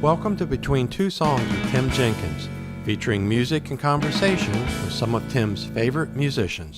Welcome to Between Two Songs with Tim Jenkins, featuring music and conversation with some of Tim's favorite musicians.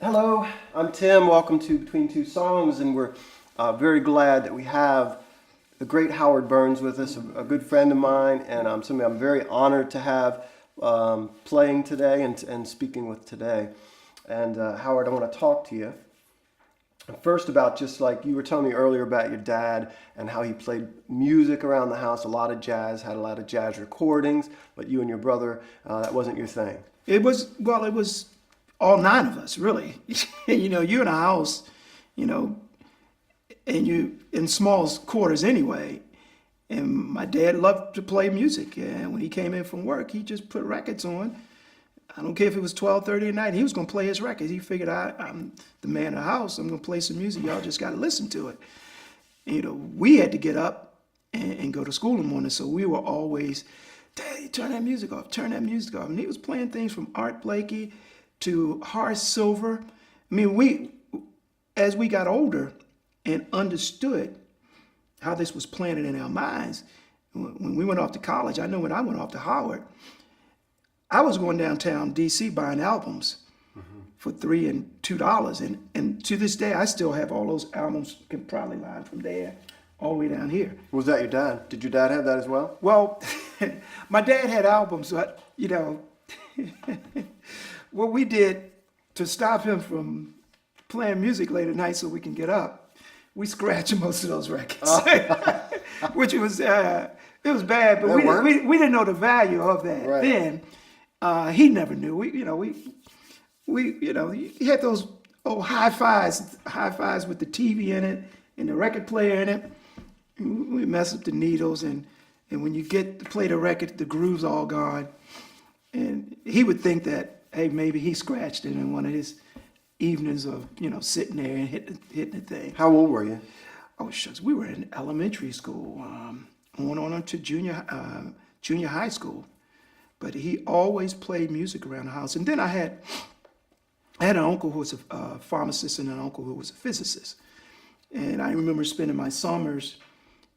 Hello, I'm Tim. Welcome to Between Two Songs, and we're very glad that we have the great Howard Burns with us, a good friend of mine, and somebody I'm very honored to have playing today and speaking with today. And Howard, I want to talk to you first about, just like you were telling me earlier about your dad and how he played music around the house, a lot of jazz, had a lot of jazz recordings, but you and your brother, that wasn't your thing. It was all nine of us, really. You're in a house, and you in small quarters anyway. And my dad loved to play music. And when he came in from work, he just put records on. I don't care if it was 12:30 at night. He was going to play his records. He figured, I'm the man of the house. I'm going to play some music. Y'all just got to listen to it. We had to get up and go to school in the morning. So we were always, Daddy, turn that music off. Turn that music off. And he was playing things from Art Blakey to Horace Silver. I mean, as we got older and understood how this was planted in our minds, when we went off to college, I know when I went off to Howard, I was going downtown D.C. buying albums for $3 and $2. And to this day, I still have all those albums, can probably line from there all the way down here. Was that your dad? Did your dad have that as well? Well, my dad had albums, but, what we did to stop him from playing music late at night so we can get up, we scratched most of those records, which it was bad, but we didn't know the value of that then. He never knew. He had those old hi-fis with the TV in it and the record player in it. We mess up the needles, and when you get to play the record, the groove's all gone. And he would think that, hey, maybe he scratched it in one of his evenings of, sitting there and hitting the thing. How old were you? Oh, shucks. We were in elementary school, on to junior high school. But he always played music around the house. And then I had an uncle who was a pharmacist and an uncle who was a physicist. And I remember spending my summers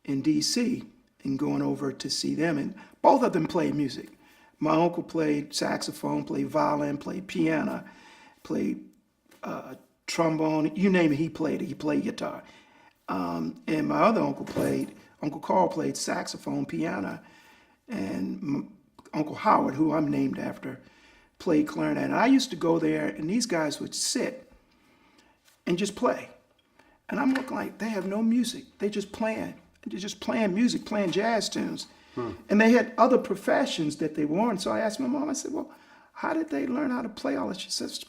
in D.C. and going over to see them. And both of them played music. My uncle played saxophone, played violin, played piano, played trombone, you name it, he played it. He played guitar. And my other uncle Uncle Carl played saxophone, piano, and Uncle Howard, who I'm named after, played clarinet. And I used to go there, and these guys would sit and just play. And I'm looking like, they have no music. They just playing. they're just playing music, playing jazz tunes. And they had other professions that they were in. So I asked my mom, I said, well, how did they learn how to play all this? She says,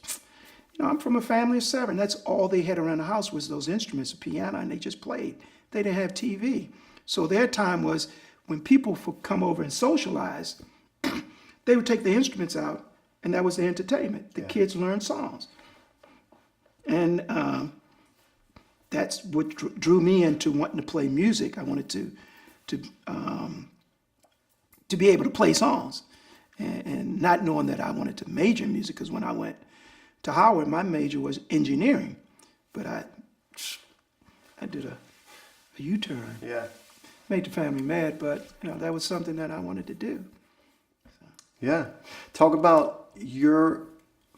I'm from a family of 7. That's all they had around the house was those instruments, a piano, and they just played. They didn't have TV. So their time was when people would come over and socialize, they would take the instruments out, and that was the entertainment. The kids learned songs. And that's what drew me into wanting to play music. I wanted to be able to play songs, and not knowing that I wanted to major in music, because when I went to Howard, my major was engineering, but I did a U-turn. Yeah. Made the family mad, but that was something that I wanted to do. Yeah. Talk about your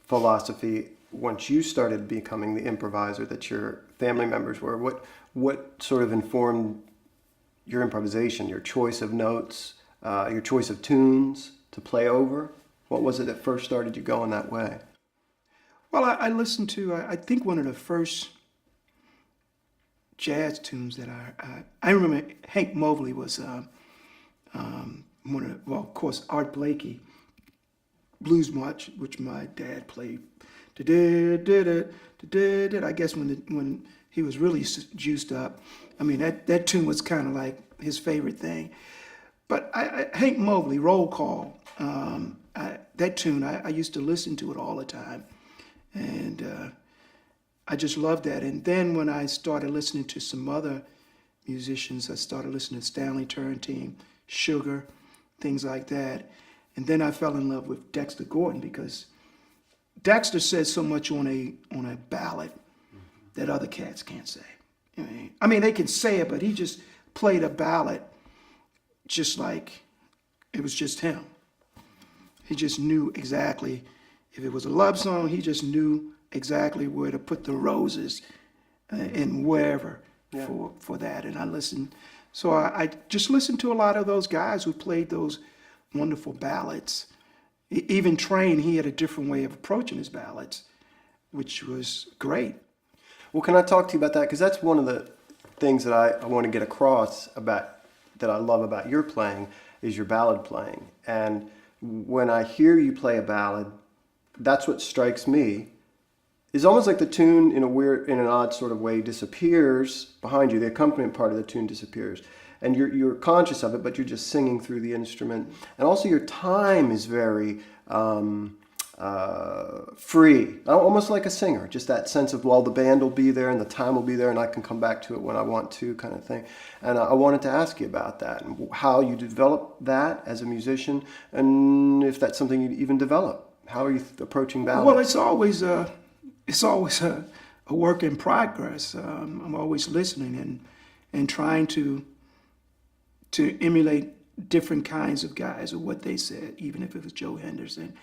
philosophy once you started becoming the improviser that your family members were. What sort of informed your improvisation, your choice of notes, your choice of tunes to play over? What was it that first started you going that way? Well, I listened to, I think one of the first jazz tunes that I remember Hank Mobley was one of, well, of course, Art Blakey, Blues March, which my dad played. I guess when he was really juiced up. I mean, that tune was kind of like his favorite thing. But Hank Mobley, Roll Call, that tune, I used to listen to it all the time. And I just loved that. And then when I started listening to some other musicians, I started listening to Stanley Turrentine, Sugar, things like that. And then I fell in love with Dexter Gordon, because Dexter says so much on a ballad that other cats can't say. I mean, they can say it, but he just played a ballad just like it was just him. He just knew exactly, if it was a love song, he just knew exactly where to put the roses and wherever for that. And I listened. So I just listened to a lot of those guys who played those wonderful ballads. Even Train, he had a different way of approaching his ballads, which was great. Well, can I talk to you about that? Because that's one of the things that I want to get across about, that I love about your playing, is your ballad playing. And when I hear you play a ballad, that's what strikes me. It's almost like the tune, in an odd sort of way, disappears behind you. The accompaniment part of the tune disappears. And you're conscious of it, but you're just singing through the instrument. And also your time is very free, almost like a singer. Just that sense of, well, the band will be there and the time will be there and I can come back to it when I want to, kind of thing. And I wanted to ask you about that, and how you develop that as a musician, and if that's something you even develop. How are you approaching ballads? Well, it's always a work in progress. I'm always listening and trying to emulate different kinds of guys, or what they said, even if it was Joe Henderson.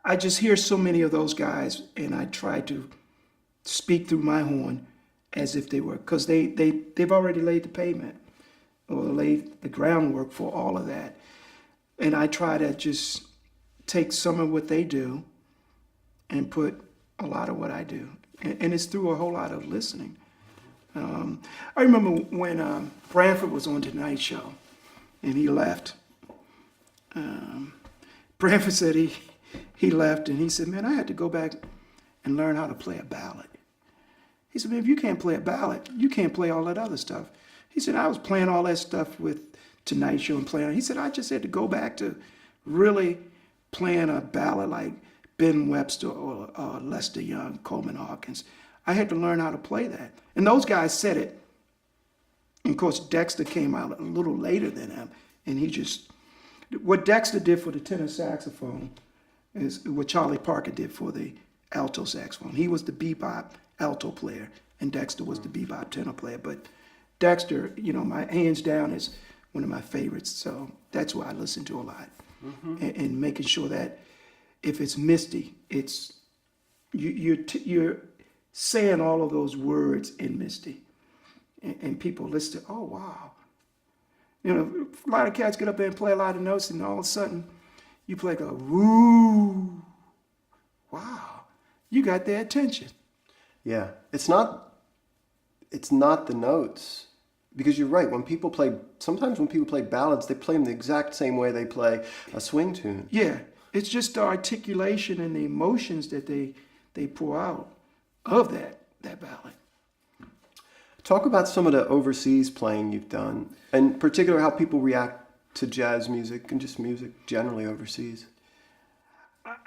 I just hear so many of those guys, and I try to speak through my horn as if they were, because they've already laid the pavement or laid the groundwork for all of that. And I try to just take some of what they do and put a lot of what I do. And it's through a whole lot of listening. I remember when Branford was on Tonight Show and he left. Branford said he left, and he said, man, I had to go back and learn how to play a ballad. He said, man, if you can't play a ballad, you can't play all that other stuff. He said, I was playing all that stuff with Tonight Show and playing. He said, I just had to go back to really playing a ballad like Ben Webster or Lester Young, Coleman Hawkins. I had to learn how to play that. And those guys said it. And of course, Dexter came out a little later than him. And what Dexter did for the tenor saxophone is what Charlie Parker did for the alto saxophone. He was the bebop alto player, and Dexter was the bebop tenor player. But Dexter, my hands down, is one of my favorites. So that's what I listen to a lot. Mm-hmm. And making sure that if it's Misty, you're saying all of those words in Misty, and people listen to, oh wow. A lot of cats get up there and play a lot of notes, and all of a sudden you play go, woo, wow, you got their attention. Yeah, it's not the notes because you're right. Sometimes when people play ballads, they play them the exact same way they play a swing tune. Yeah, it's just the articulation and the emotions that they pour out of that ballad. Talk about some of the overseas playing you've done, and in particular how people react to jazz music and just music generally overseas.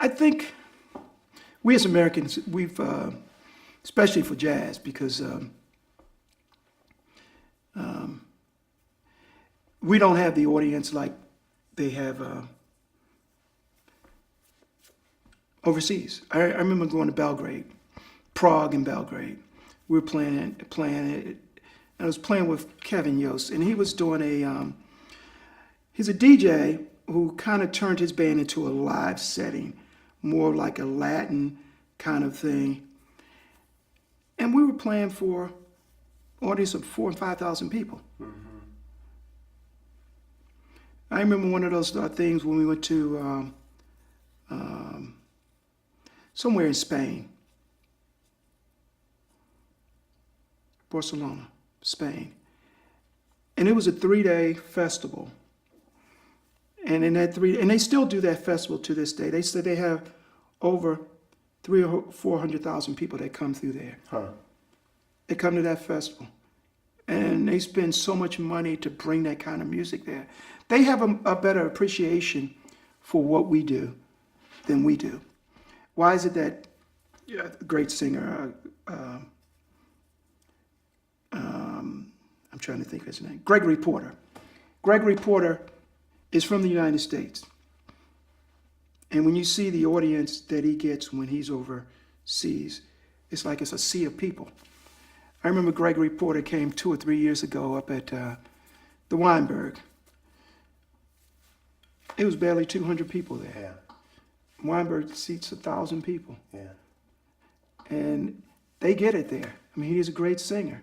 I think we as Americans, we've, especially for jazz, because we don't have the audience like they have overseas. I remember going to Belgrade, Prague and Belgrade. We were playing it. I was playing with Kevin Yost, and he was doing he's a DJ who kind of turned his band into a live setting, more like a Latin kind of thing. And we were playing for an audience of 4,000 and 5,000 people. Mm-hmm. I remember one of those things when we went to somewhere in Spain, Barcelona, Spain. And it was a 3-day festival. And in that and they still do that festival to this day. They said they have over 300,000 or 400,000 people that come through there. Huh. They come to that festival. And they spend so much money to bring that kind of music there. They have a better appreciation for what we do than we do. Why is it that a great singer, I'm trying to think of his name, Gregory Porter. Gregory Porter is from the United States. And when you see the audience that he gets when he's overseas, it's like it's a sea of people. I remember Gregory Porter came 2 or 3 years ago up at the Weinberg. It was barely 200 people there. Yeah. Weinberg seats 1,000 people. Yeah. And they get it there. I mean, he is a great singer.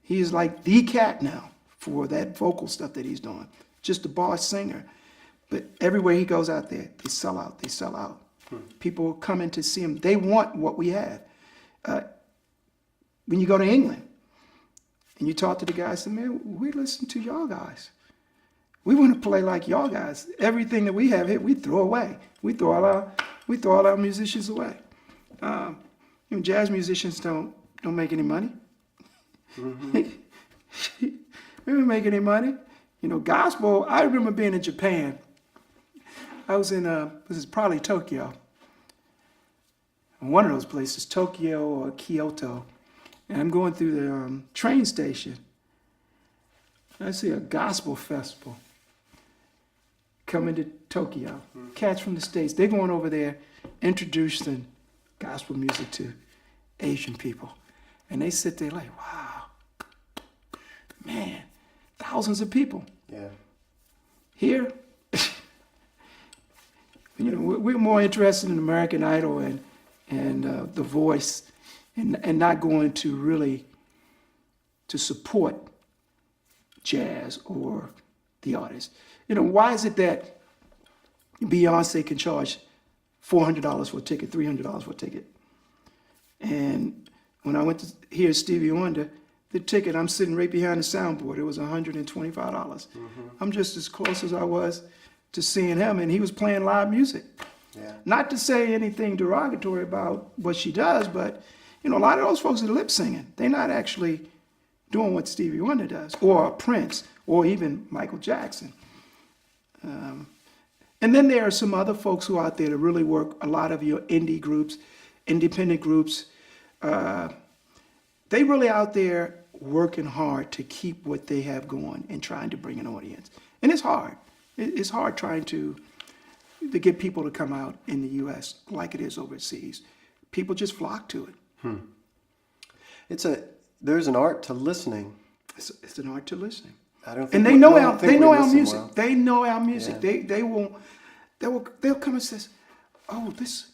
He is like the cat now for that vocal stuff that he's doing. Just a boss singer. But everywhere he goes out there, they sell out. They sell out. People come in to see him. They want what we have. When you go to England and you talk to the guys, say, man, we listen to y'all guys. We want to play like y'all guys. Everything that we have here, we throw away. We throw all our musicians away. Jazz musicians don't make any money. Mm-hmm. We don't make any money. Gospel. I remember being in Japan. I was in this is probably Tokyo. One of those places, Tokyo or Kyoto. And I'm going through the train station. I see a gospel festival coming to Tokyo. Cats from the States. They're going over there introducing gospel music to Asian people. And they sit there like, wow, man, thousands of people. Yeah. Here, we're more interested in American Idol and The Voice and not going to really to support jazz or the artist. Why is it that Beyonce can charge $400 for a ticket, $300 for a ticket? And when I went to hear Stevie Wonder, the ticket, I'm sitting right behind the soundboard. It was $125. Mm-hmm. I'm just as close as I was to seeing him, and he was playing live music. Yeah. Not to say anything derogatory about what she does, but a lot of those folks are lip singing. They're not actually doing what Stevie Wonder does, or Prince, or even Michael Jackson. And then there are some other folks who are out there that really work. A lot of your indie groups, independent groups, they really out there working hard to keep what they have going and trying to bring an audience. And it's hard. It's hard trying to get people to come out in the U.S. like it is overseas. People just flock to it. There's an art to listening. It's an art to listening. I don't think. And they know our music. Well. They know our music. Yeah. They'll come and say, oh, this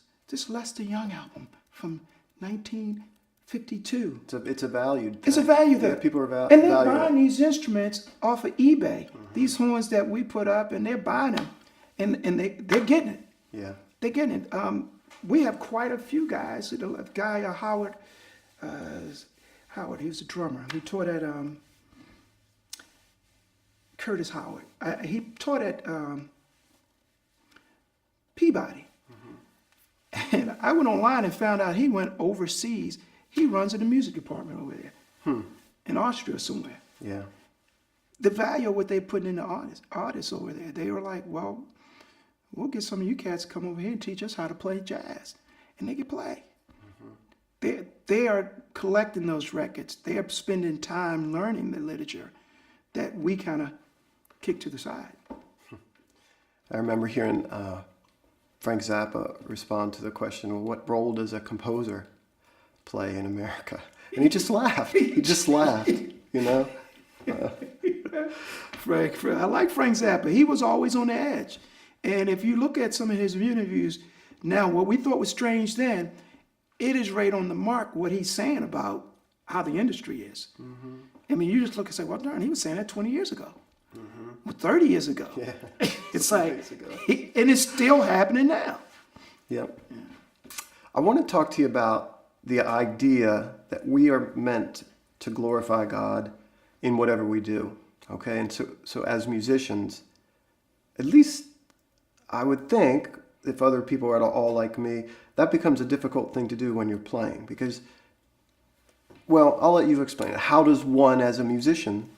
Lester Young album from 1952. It's a valued thing. It's a value thing. Yeah, people are and they're buying these instruments off of eBay. Mm-hmm. These horns that we put up, and they're buying them, and they're getting it. Yeah, they're getting it. We have quite a few guys. A guy Howard, he was a drummer. We toured at Curtis Howard. He taught at Peabody. And I went online and found out he went overseas. He runs in the music department over there in Austria somewhere. Yeah. The value of what they're putting in the artists over there, they were like, well, we'll get some of you cats to come over here and teach us how to play jazz. And they can play. They are collecting those records. They are spending time learning the literature that we kind of kick to the side. I remember hearing Frank Zappa respond to the question, well, what role does a composer play in America? And he just laughed. He just laughed, you know? Frank, I like Frank Zappa. He was always on the edge. And if you look at some of his interviews now, what we thought was strange then, it is right on the mark what he's saying about how the industry is. I mean, you just look and say, well, darn, he was saying that 20 years ago. Well, 30 years ago. Yeah. It's like, Years ago. And it's still happening now. Yep. I want to talk to you about the idea that we are meant to glorify God in whatever we do. Okay? And so as musicians, at least I would think, if other people are at all like me, that becomes a difficult thing to do when you're playing. Because, well, I'll let you explain it. How does one, as a musician,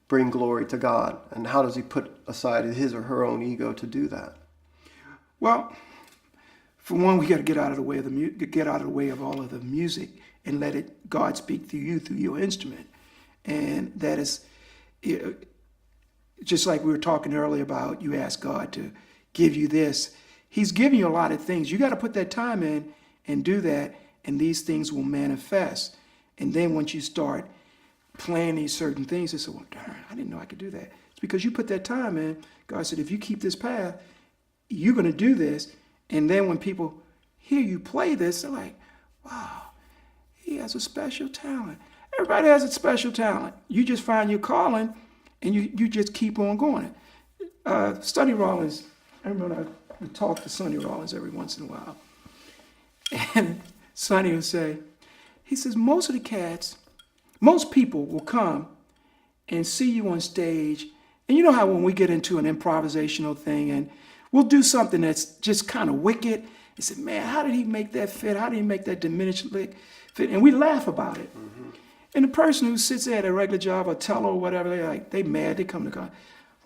bring glory to God? And how does he put aside his or her own ego to do that? Well, for one, we got to get out of the way of all of the music and let God speak through you, through your instrument. And that is, just like we were talking earlier about, you ask God to give you this. He's giving you a lot of things. You got to put that time in and do that, and these things will manifest. And then once you start playing these certain things, they say, well, darn, I didn't know I could do that. It's because you put that time in. God said, if you keep this path, you're going to do this. And then when people hear you play this, they're like, wow, he has a special talent. Everybody has a special talent. You just find your calling, and you just keep on going. Sonny Rollins, I remember we talk to Sonny Rollins every once in a while. And Sonny would say, he says, most people will come and see you on stage. And you know how when we get into an improvisational thing and we'll do something that's just kind of wicked, they say, man, how did he make that fit? How did he make that diminished lick fit? And we laugh about it. And the person who sits there at a regular job or teller or whatever, they mad, they come to God.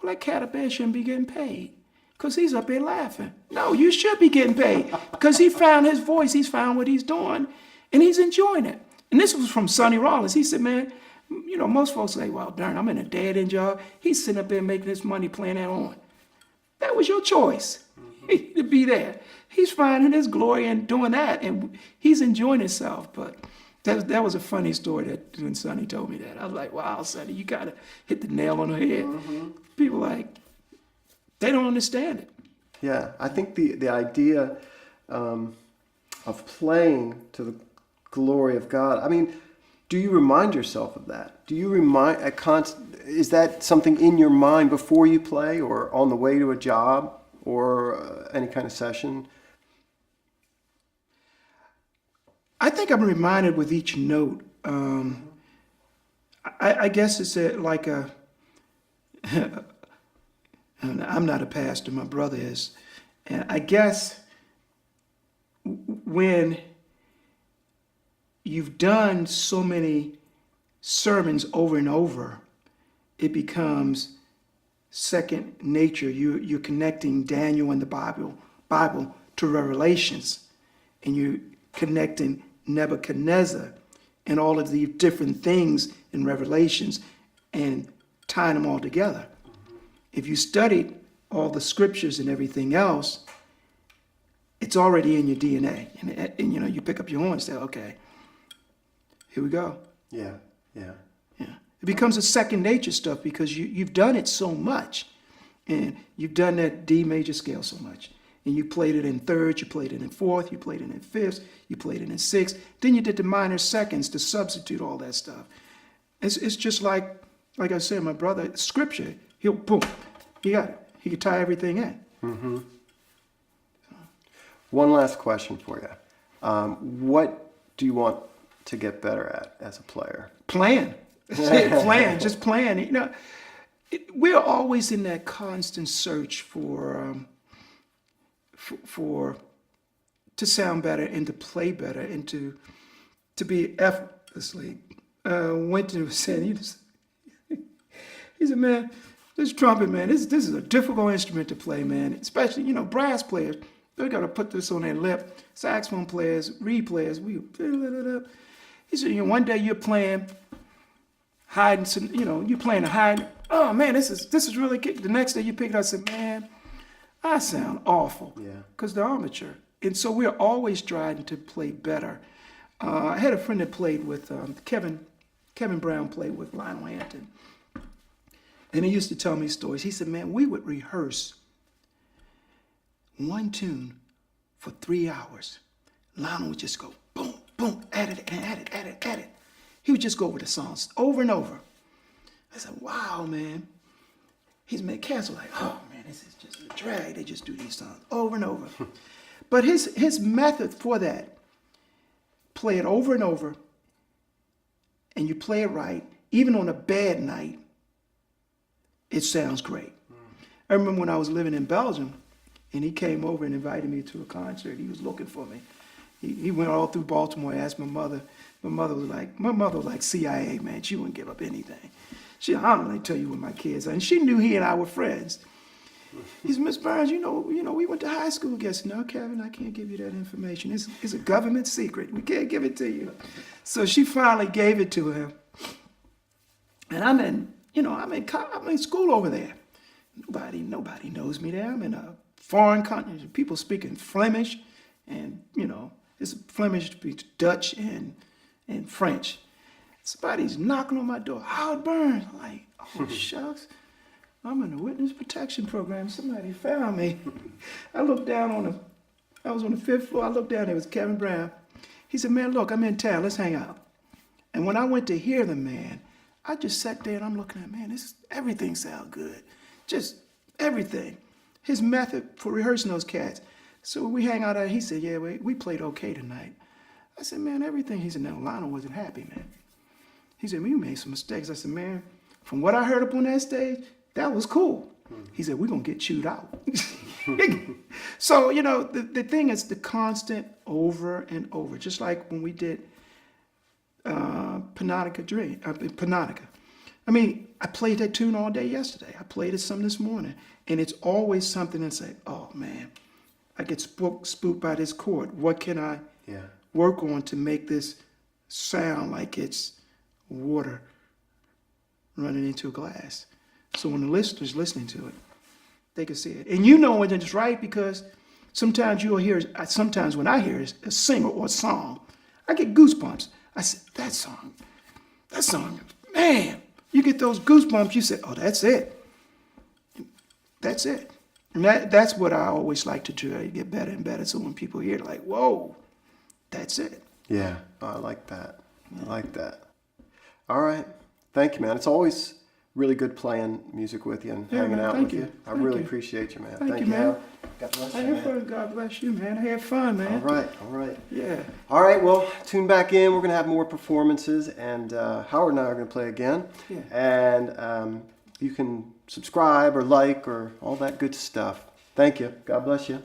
Well, that cat up there shouldn't be getting paid because he's up there laughing. No, you should be getting paid because he found his voice, he's found what he's doing, and he's enjoying it. And this was from Sonny Rollins. He said, man, you know, most folks say, well, darn, I'm in a dead-end job. He's sitting up there making this money playing that on. That was your choice to be there. He's finding his glory in doing that, and he's enjoying himself. But that was a funny story that when Sonny told me that. I was like, wow, Sonny, you got to hit the nail on the head. People like, they don't understand it. Yeah, I think the idea of playing to the glory of God, I mean, do you remind yourself of that? Do you is that something in your mind before you play or on the way to a job or any kind of session? I think I'm reminded with each note. I guess it's like a, I'm not a pastor, my brother is. And I guess when you've done so many sermons over and over, it becomes second nature. You're connecting Daniel and the Bible to Revelations, and you're connecting Nebuchadnezzar and all of the different things in Revelations and tying them all together. If you studied all the scriptures and everything else, it's already in your DNA. And you know, you pick up your horn and say, okay, here we go. Yeah. It becomes a second nature stuff because you've done it so much. And you've done that D major scale so much. And you played it in thirds, you played it in fourth, you played it in fifths, you played it in sixths. Then you did the minor seconds to substitute all that stuff. It's just like I said, my brother, scripture, he'll boom, he got it. He can tie everything in. One last question for you. What do you want to get better at as a player? Playing. Just playing. You know, we're always in that constant search for to sound better and to play better and to be effortlessly. Winton was saying, he said, man, this trumpet, man, this is a difficult instrument to play, man. Especially, brass players, they got to put this on their lip. Saxophone players, reed players, he said, one day you're playing hiding, you're playing a hide. Oh man, this is really good. The next day you pick it up and say, man, I sound awful. Yeah. Because they're amateur. And so we're always trying to play better. I had a friend that played with Kevin Brown played with Lionel Hampton. And he used to tell me stories. He said, man, we would rehearse one tune for 3 hours. Lionel would just go boom, boom, add it. He would just go over the songs over and over. I said, wow, man. He's made cats like, oh man, this is just a drag. They just do these songs over and over. But his method for that, play it over and over, and you play it right, even on a bad night, it sounds great. I remember when I was living in Belgium, and he came over and invited me to a concert. He was looking for me. He went all through Baltimore, asked my mother. My mother was like CIA, man. She wouldn't give up anything. I don't really tell you what my kids are. And she knew he and I were friends. He said, Miss Burns, we went to high school together. I said, no, Kevin, I can't give you that information. It's a government secret. We can't give it to you. So she finally gave it to him. And I'm in school over there. Nobody knows me there. I'm in a foreign country. People speaking Flemish, and it's Flemish speaks Dutch and French. Somebody's knocking on my door. Howard Burns. I'm like, oh shucks. I'm in the witness protection program. Somebody found me. I looked down I was on the 5th floor. I looked down, there was Kevin Brown. He said, man, look, I'm in town. Let's hang out. And when I went to hear the man, I just sat there and I'm looking at, man, everything sounds good. Just everything. His method for rehearsing those cats. So we hang out there. He said, yeah, we played okay tonight. I said, man, everything. He said, no, Lionel wasn't happy, man. He said, you made some mistakes. I said, man, from what I heard up on that stage, that was cool. He said, we're going to get chewed out. So, the thing is the constant over and over. Just like when we did Pannonica. I mean, I played that tune all day yesterday. I played it some this morning. And it's always something that say, oh, man, I get spooked by this chord. What can I work on to make this sound like it's water running into a glass? So when the listener's listening to it, they can see it. And when it's right, because sometimes sometimes when I hear a singer or a song, I get goosebumps. I said, that song, man, you get those goosebumps, you say, oh, that's it. That's it. And that's what I always like to try to get better and better. So when people hear it, like, whoa, that's it. Yeah, I like that. I like that. All right. Thank you, man. It's always really good playing music with you and hanging out with you. I really appreciate you, man. Thank you, man. God bless I you, had man. fun. God bless you, man. I had fun, man. All right. Yeah. All right, well, tune back in. We're going to have more performances, and Howard and I are going to play again. Yeah. And you can subscribe or like or all that good stuff. Thank you. God bless you.